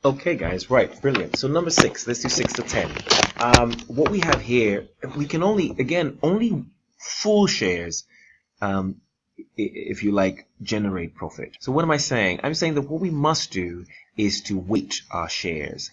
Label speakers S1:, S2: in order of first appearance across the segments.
S1: Okay, guys, right, brilliant. So number 6, let's do 6 to 10. What we have here, we can only full shares, um, if you like, generate profit. So what am I saying? I'm saying that what we must do is to weight our shares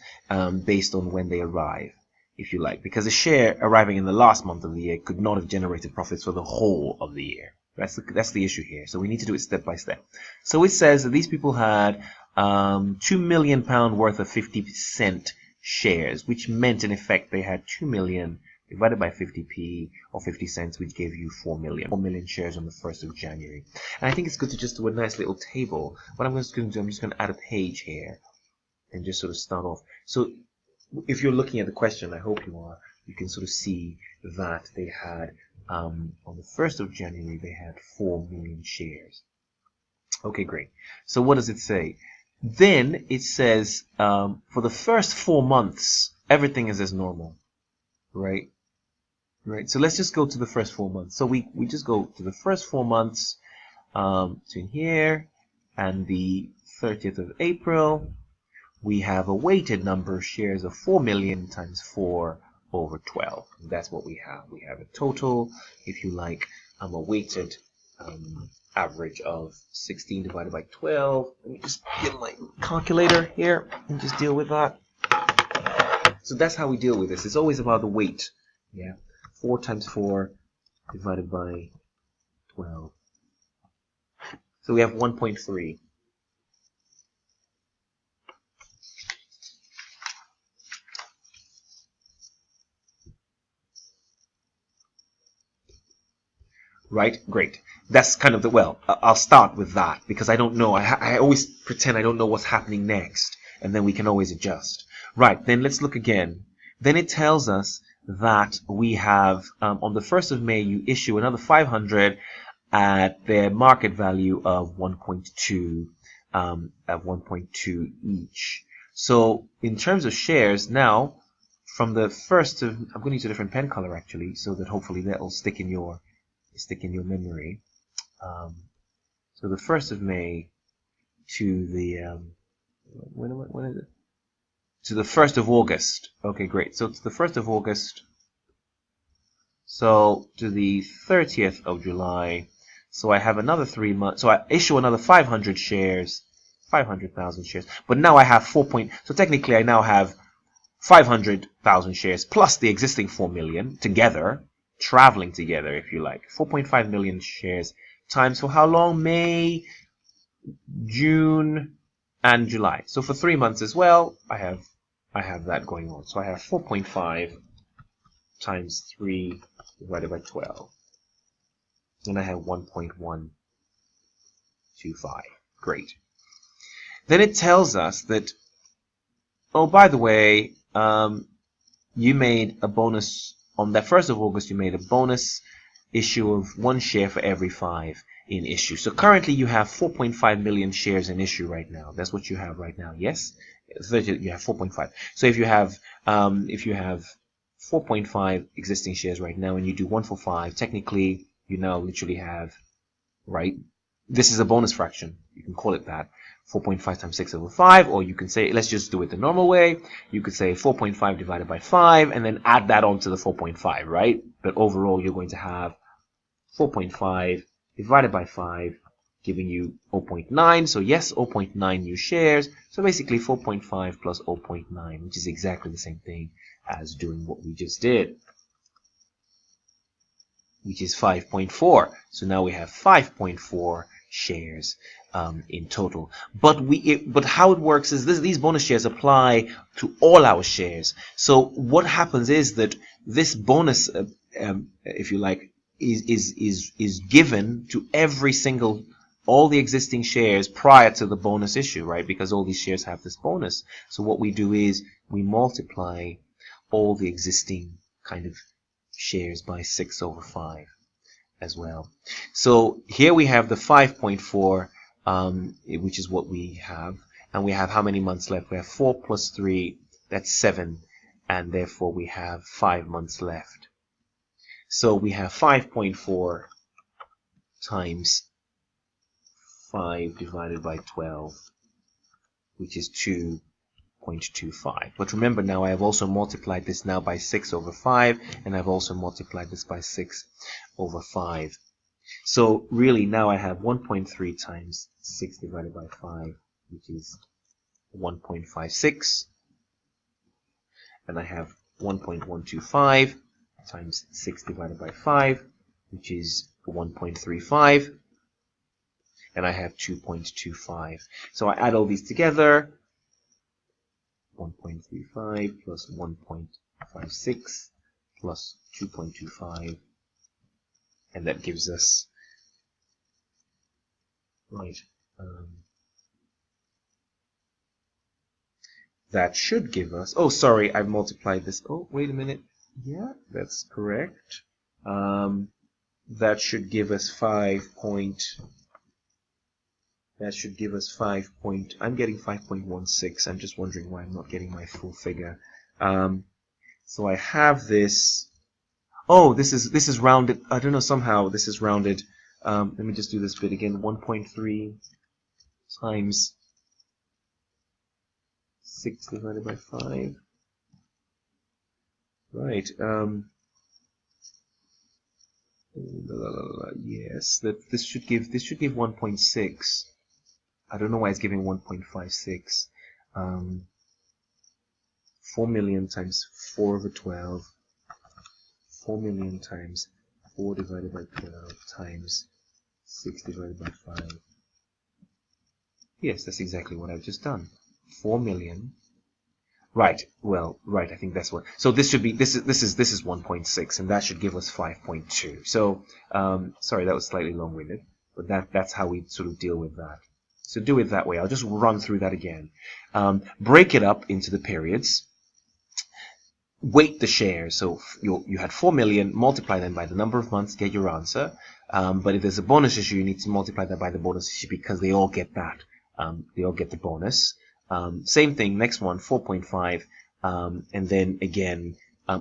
S1: based on when they arrive, if you like, because a share arriving in the last month of the year could not have generated profits for the whole of the year. That's the issue here. So we need to do it step by step. So it says that these people had £2 million worth of 50% shares, which meant in effect they had 2 million divided by 50p or 50 cents, which gave you 4 million. 4 million shares on the 1st of January. And I think it's good to just do a nice little table. What I'm just going to do, I'm just going to add a page here and just sort of start off. So if you're looking at the question, I hope you are, you can sort of see that they had, on the 1st of January, they had 4 million shares. Okay, great. So what does it say? Then it says, for the first 4 months, everything is as normal, right? Right. So let's just go to the first 4 months. So we just go to the first 4 months, between here and the 30th of April. We have a weighted number of shares of 4 million times 4 over 12. That's what we have. We have a total, if you like, a weighted average of 16 divided by 12. Let me just get my calculator here and just deal with that. So that's how we deal with this. It's always about the weight. Yeah. 4 times 4 divided by 12. So we have 1.3. Right? Great. That's kind of I'll start with that because I don't know. I always pretend I don't know what's happening next, and then we can always adjust. Right, then let's look again. Then it tells us that we have, on the 1st of May, you issue another 500 at their market value of 1.2, at 1.2 each. So in terms of shares, now, from the 1st of, I'm going to use a different pen color actually, so that hopefully that will stick in your memory. So the 1st of May to the when is it? To the 1st of August. Okay, great. So to the 1st of August. So to the 30th of July. So I have another 3 months. So I issue another 500 shares, 500,000 shares. But now I have so technically I now have 500,000 shares plus the existing 4 million together. Traveling together, if you like. 4.5 million shares times for how long? May, June, and July. So for 3 months as well, I have that going on. So I have 4.5 times 3 divided by 12. And I have 1.125. Great. Then it tells us that, oh, by the way, you made a bonus. On that 1st of August, you made a bonus issue of 1 share for every 5 in issue. So currently you have 4.5 million shares in issue right now. That's what you have right now. Yes, you have 4.5. So if you have 4.5 existing shares right now, and you do 1 for 5, technically you now literally have, right? This is a bonus fraction. You can call it that. 4.5 times 6 over 5, or you can say, let's just do it the normal way. You could say 4.5 divided by 5, and then add that on to the 4.5, right? But overall, you're going to have 4.5 divided by 5, giving you 0.9. So yes, 0.9 new shares. So basically 4.5 plus 0.9, which is exactly the same thing as doing what we just did, which is 5.4. So now we have 5.4 shares in total. But how it works is these bonus shares apply to all our shares. So what happens is that this bonus, if you like, is given to all the existing shares prior to the bonus issue, right? Because all these shares have this bonus. So what we do is we multiply all the existing kind of shares by 6 over 5 as well. So here we have the 5.4, which is what we have. And we have how many months left? We have 4 plus 3, that's 7. And therefore we have 5 months left. So we have 5.4 times 5 divided by 12, which is 2 0.25. But remember now, I have also multiplied this now by 6 over 5, and I've also multiplied this by 6 over 5. So really now I have 1.3 times 6 divided by 5, which is 1.56. And I have 1.125 times 6 divided by 5, which is 1.35. And I have 2.25. So I add all these together. 1.35 plus 1.56 plus 2.25. And that gives us, right, that should give us, oh, sorry, I've multiplied this. Oh, wait a minute. Yeah, that's correct. That should give us 5. That should give us 5. I'm getting 5.16. I'm just wondering why I'm not getting my full figure. So I have this. Oh, this is rounded. I don't know, somehow this is rounded. Let me just do this bit again. 1.3 times 6 divided by 5. Right. Yes, this should give 1.6. I don't know why it's giving 1.56. 4 million times 4 over 12. 4 million times 4 divided by 12 times 6 divided by 5. Yes, that's exactly what I've just done. 4 million. Right. Well, right. I think that's what. So this should be. This is 1.6, and that should give us 5.2. So, sorry, that was slightly long-winded, but that's how we sort of deal with that. So do it that way. I'll just run through that again. Break it up into the periods. Weight the shares. So you had 4 million. Multiply them by the number of months. Get your answer. But if there's a bonus issue, you need to multiply that by the bonus issue because they all get that. They all get the bonus. Same thing, next one, 4.5, and then again,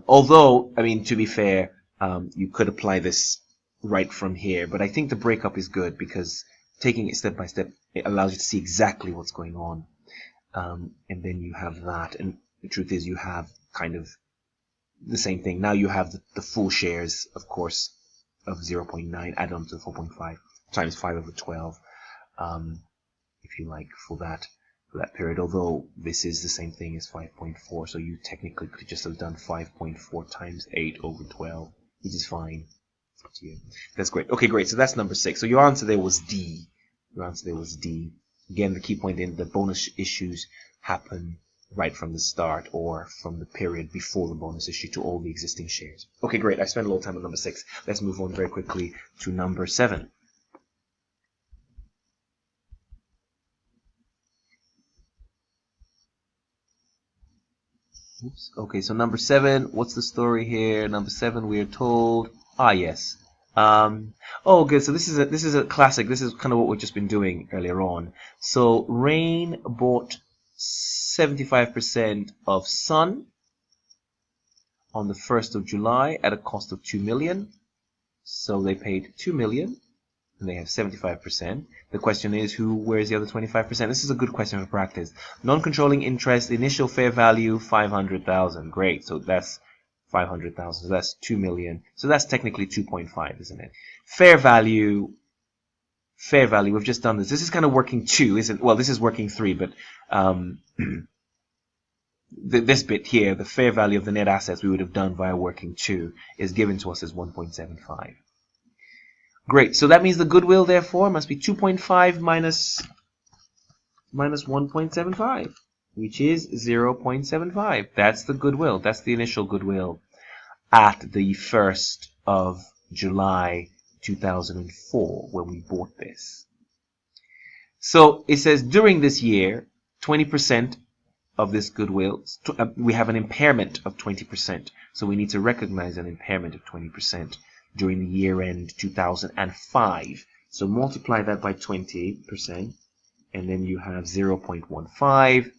S1: although, I mean, to be fair, you could apply this right from here, but I think the breakup is good because taking it step by step, it allows you to see exactly what's going on. And then you have that, and the truth is you have kind of the same thing. Now you have the full shares, of course, of 0.9 add on to the 4.5 times 5 over 12, if you like, for that period, although this is the same thing as 5.4, so you technically could just have done 5.4 times 8 over 12, which is fine. That's great. Okay, great. So that's number 6. So your answer there was D. Your answer there was D. Again, the key point in the bonus issues happen right from the start or from the period before the bonus issue to all the existing shares. Okay, great. I spent a little time on number 6. Let's move on very quickly to number 7. Oops. Okay, so number 7, what's the story here? Number 7, we are told, yes. Oh, good. So this is a classic. This is kind of what we've just been doing earlier on. So Rain bought 75% of Sun on the 1st of July at a cost of 2 million. So they paid 2 million. And they have 75%. The question is, where's the other 25%? This is a good question for practice. Non-controlling interest, initial fair value, 500,000. Great. So that's 500,000. So that's 2 million. So that's technically 2.5, isn't it? Fair value, we've just done this. This is kind of working 2, isn't it? Well, this is working 3, but this bit here, the fair value of the net assets we would have done via working 2 is given to us as 1.75. Great, so that means the goodwill, therefore, must be 2.5 minus 1.75, which is 0.75. That's the goodwill. That's the initial goodwill at the 1st of July 2004 when we bought this. So it says during this year, 20% of this goodwill, we have an impairment of 20%. So we need to recognize an impairment of 20%. During the year end 2005. So multiply that by 20%, and then you have 0.15,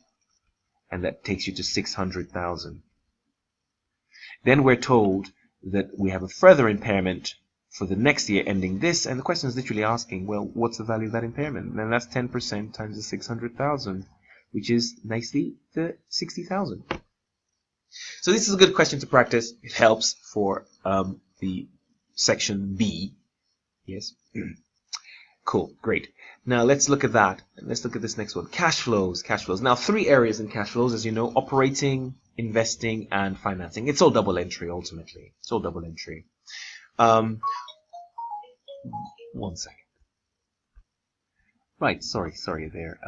S1: and that takes you to 600,000. Then we're told that we have a further impairment for the next year ending this, and the question is literally asking, well, what's the value of that impairment? And then that's 10% times the 600,000. which is nicely the 60,000. So this is a good question to practice. It helps for the section B. Yes. Cool. Great. Now let's look at that. Let's look at this next one. Cash flows. Cash flows. Now 3 areas in cash flows, as you know: operating, investing, and financing. It's all double entry ultimately. It's all double entry. 1 second. Right. Sorry there.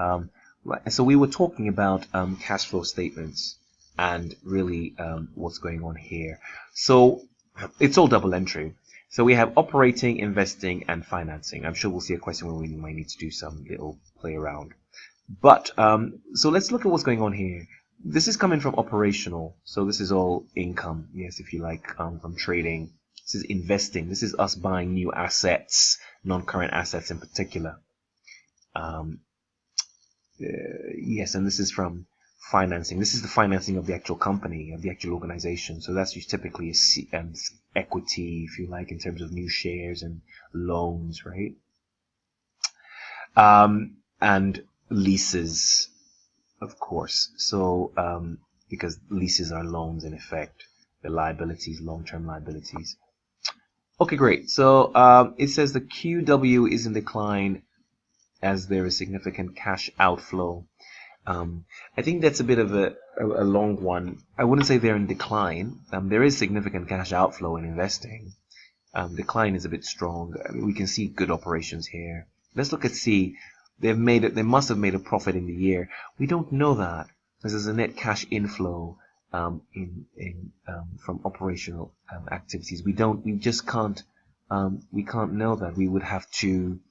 S1: Right. So we were talking about cash flow statements and really what's going on here. So it's all double entry. So we have operating, investing, and financing. I'm sure we'll see a question where we might need to do some little play around. But so let's look at what's going on here. This is coming from operational. So this is all income, yes, if you like, from trading. This is investing. This is us buying new assets, non-current assets in particular. Yes, and this is from financing. This is the financing of the actual company, of the actual organization. So that's just typically equity, if you like, in terms of new shares and loans, right? And leases, of course. So because leases are loans in effect, the liabilities, long-term liabilities. Okay, great. So it says the QW is in decline as there is significant cash outflow. I think that's a bit of a long one. I wouldn't say they're in decline. There is significant cash outflow in investing. Decline is a bit strong. I mean, we can see good operations here. Let's look at C. They must have made a profit in the year. We don't know that because there's a net cash inflow from operational activities. We just can't. We can't know that. We would have to.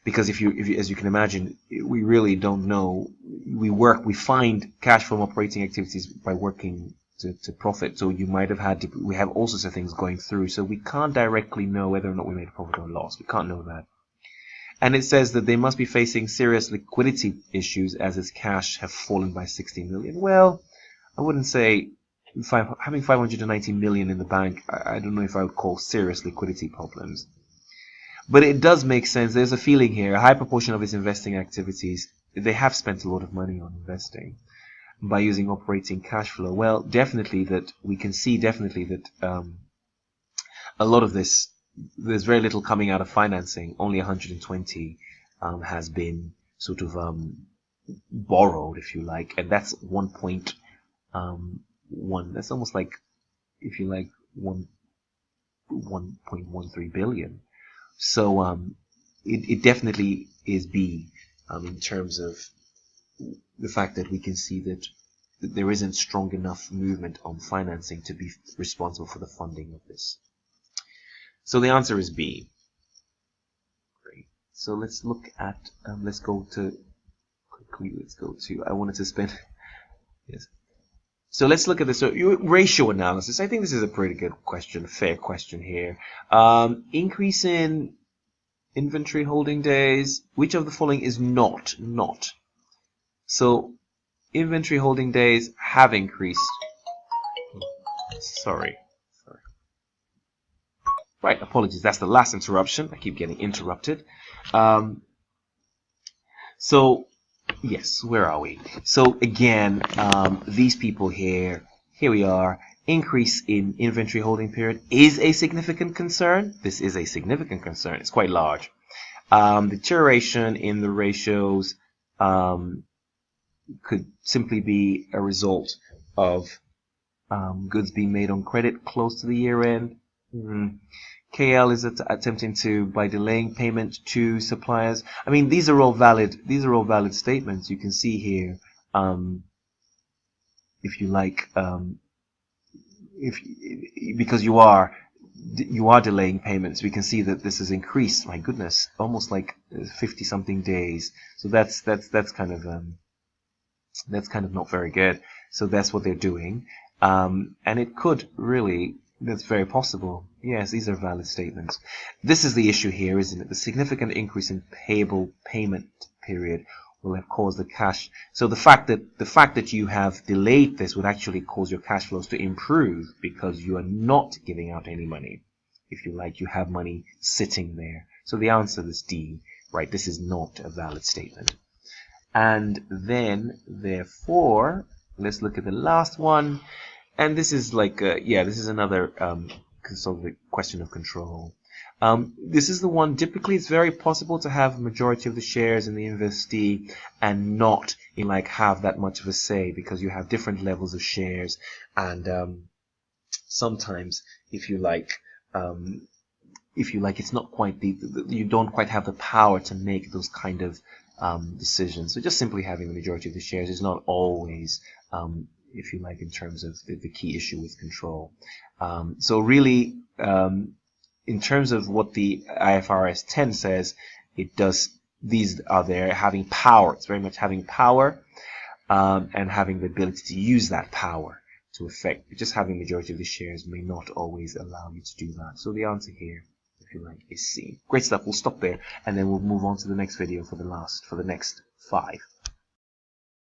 S1: Because if you, as you can imagine, we really don't know. We find cash from operating activities by working to profit. So you might have had to, we have all sorts of things going through. So we can't directly know whether or not we made a profit or a loss. We can't know that. And it says that they must be facing serious liquidity issues as its cash have fallen by 16 million. Well, I wouldn't say having 590 million in the bank, I don't know if I would call serious liquidity problems. But it does make sense. There's a feeling here. A high proportion of its investing activities, they have spent a lot of money on investing by using operating cash flow. Well, definitely that we can see definitely that a lot of this, there's very little coming out of financing. Only 120 has been sort of borrowed, if you like, and that's 1.1. That's almost like, if you like, 1.13 billion. So it definitely is B in terms of the fact that we can see that there isn't strong enough movement on financing to be responsible for the funding of this. So the answer is B. Great. So let's look at, let's go to, I wanted to spend, yes. So let's look at this. So ratio analysis. I think this is a pretty good question, fair question here. Increase in inventory holding days. Which of the following is not? So inventory holding days have increased. Sorry. Right, apologies. That's the last interruption. I keep getting interrupted. So yes, where are we? So again, these people here we are. Increase in inventory holding period is a significant concern. This is a significant concern. It's quite large. Deterioration in the ratios could simply be a result of goods being made on credit close to the year end. KL is attempting to, by delaying payment to suppliers. I mean, these are all valid statements. You can see here, if you like, because you are delaying payments, we can see that this has increased. My goodness, almost like 50 something days. So that's kind of not very good. So that's what they're doing, and it could really. That's very possible. Yes, these are valid statements. This is the issue here, isn't it? The significant increase in payable payment period will have caused the cash. So the fact that you have delayed this would actually cause your cash flows to improve because you are not giving out any money. If you like, you have money sitting there. So the answer is D, right? This is not a valid statement. And then, therefore, let's look at the last one. And this is like, yeah, this is another sort of the question of control. This is the one, typically it's very possible to have majority of the shares in the investee and not like have that much of a say, because you have different levels of shares, and sometimes if you like, it's not quite you don't quite have the power to make those kind of decisions. So just simply having the majority of the shares is not always, if you like, in terms of the key issue with control. So really, in terms of what the IFRS 10 says, it does, these are there, having power. It's very much having power, and having the ability to use that power to affect. Just having majority of the shares may not always allow you to do that. So the answer here, if you like, is C. Great stuff. We'll stop there, and then we'll move on to the next video for the next 5.